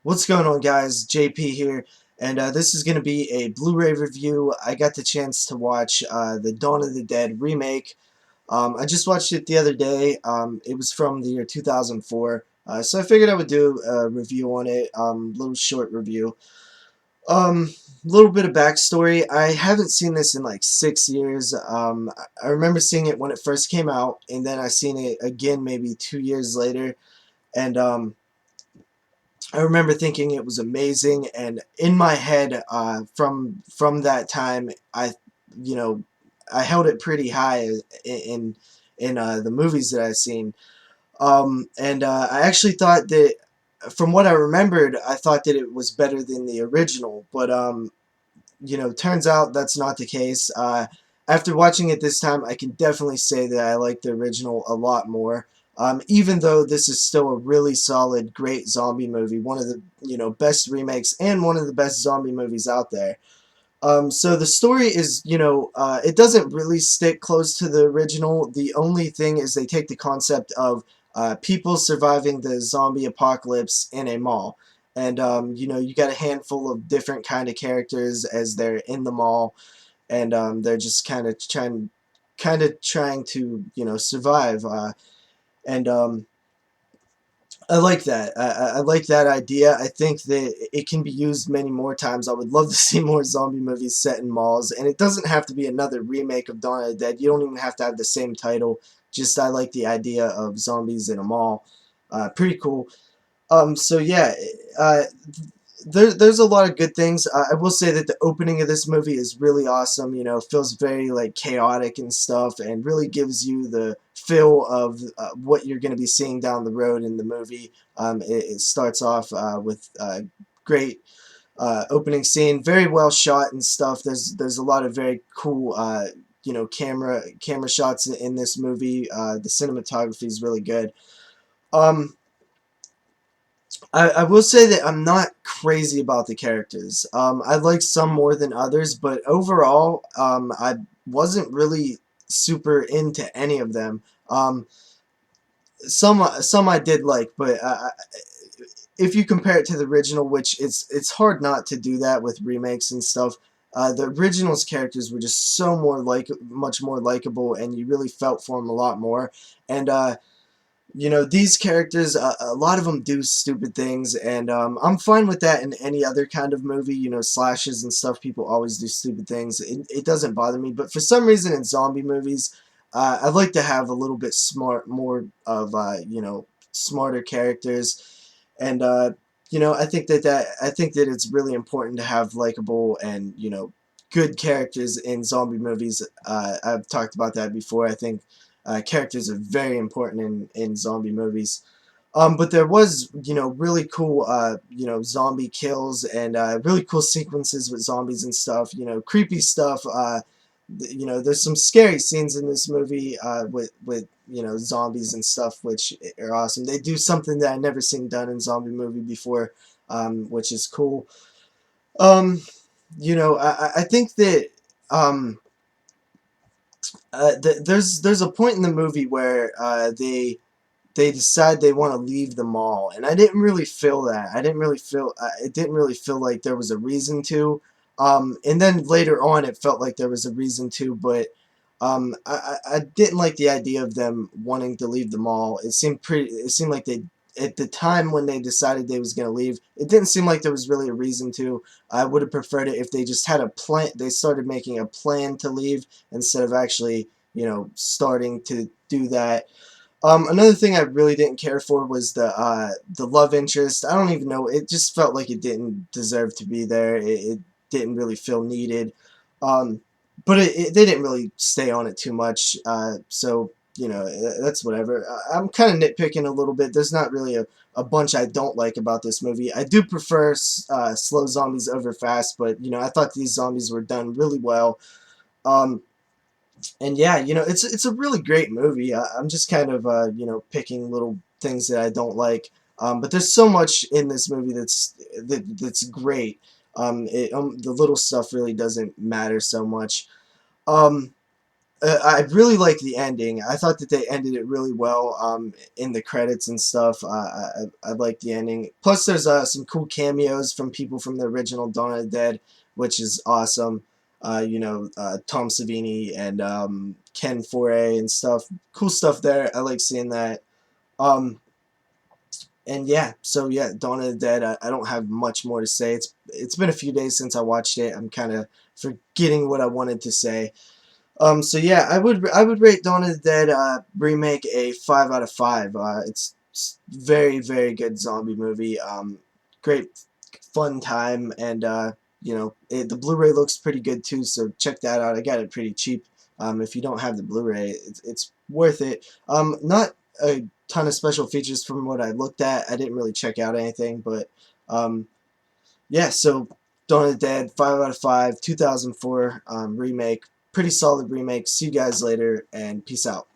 What's going on, guys? JP here, and this is going to be a Blu-ray review. I got the chance to watch the Dawn of the Dead remake. I just watched it the other day. It was from the year 2004, so I figured I would do a review on it, little short review. Little bit of backstory. I haven't seen this in like 6 years. I remember seeing it when it first came out, and then I seen it again maybe 2 years later, and I remember thinking it was amazing, and in my head, from that time, you know, I held it pretty high in the movies that I've seen. And I actually thought that, from what I remembered, I thought that it was better than the original. But turns out that's not the case. After watching it this time, I can definitely say that I like the original a lot more. Even though this is still a really solid, great zombie movie, one of the best remakes and one of the best zombie movies out there. So the story is, it doesn't really stick close to the original. The only thing is they take the concept of people surviving the zombie apocalypse in a mall. And, you got a handful of different kind of characters as they're in the mall, and they're just kind of trying to, survive. And I like that. I like that idea. I think that it can be used many more times. I would love to see more zombie movies set in malls, and it doesn't have to be another remake of Dawn of the Dead. You don't even have to have the same title. Just I like the idea of zombies in a mall. Pretty cool. So yeah, uh, there's a lot of good things. I will say that the opening of this movie is really awesome. Feels very like chaotic and stuff, and really gives you the feel of what you're going to be seeing down the road in the movie. It starts off with great opening scene, very well shot and stuff. There's a lot of very cool camera shots in this movie. The cinematography is really good. Um, I will say that I'm not crazy about the characters. I like some more than others, but overall, I wasn't really super into any of them. Some I did like, but if you compare it to the original, which it's hard not to do that with remakes and stuff. The original's characters were just much more likable, and you really felt for them a lot more. And these characters, a lot of them do stupid things, and I'm fine with that in any other kind of movie. Slashes and stuff, people always do stupid things. It doesn't bother me, but for some reason in zombie movies, I'd like to have a little bit more of, smarter characters, and, I think that it's really important to have likable and, good characters in zombie movies. I've talked about that before. I think characters are very important in zombie movies. But there was, really cool, zombie kills and really cool sequences with zombies and stuff. Creepy stuff. There's some scary scenes in this movie with zombies and stuff, which are awesome. They do something that I never seen done in zombie movie before, which is cool. Um, I think that um, there's a point in the movie where they decide they want to leave the mall, and I didn't really feel that. I didn't really feel it didn't really feel like there was a reason to. And then later on, it felt like there was a reason to, but I didn't like the idea of them wanting to leave the mall. It seemed like they, at the time when they decided they was going to leave, it didn't seem like there was really a reason to. I would have preferred it if they just had a plan. They started making a plan to leave instead of actually, starting to do that. Another thing I really didn't care for was the love interest. I don't even know. It just felt like it didn't deserve to be there. It didn't really feel needed. Um, but they didn't really stay on it too much. So that's whatever. I'm kind of nitpicking a little bit. There's not really a bunch I don't like about this movie. I do prefer slow zombies over fast, but I thought these zombies were done really well. Um, and yeah, it's a really great movie. I'm just kind of picking little things that I don't like. But there's so much in this movie that's great. The little stuff really doesn't matter so much. Um, I really like the ending. I thought that they ended it really well in the credits and stuff. I like the ending. Plus, there's some cool cameos from people from the original Dawn of the Dead, which is awesome. Tom Savini and Ken Foray and stuff. Cool stuff there. I like seeing that. Um, and yeah, so yeah, Dawn of the Dead. I don't have much more to say. It's been a few days since I watched it. I'm kind of forgetting what I wanted to say. So yeah, I would rate Dawn of the Dead remake a 5 out of 5. It's very very good zombie movie. Great fun time, and the Blu-ray looks pretty good too. So check that out. I got it pretty cheap. If you don't have the Blu-ray, it's worth it. Not a ton of special features from what I looked at. I didn't really check out anything, but yeah. So Dawn of the Dead, 5 out of 5, 2004 remake. Pretty solid remake. See you guys later, and peace out.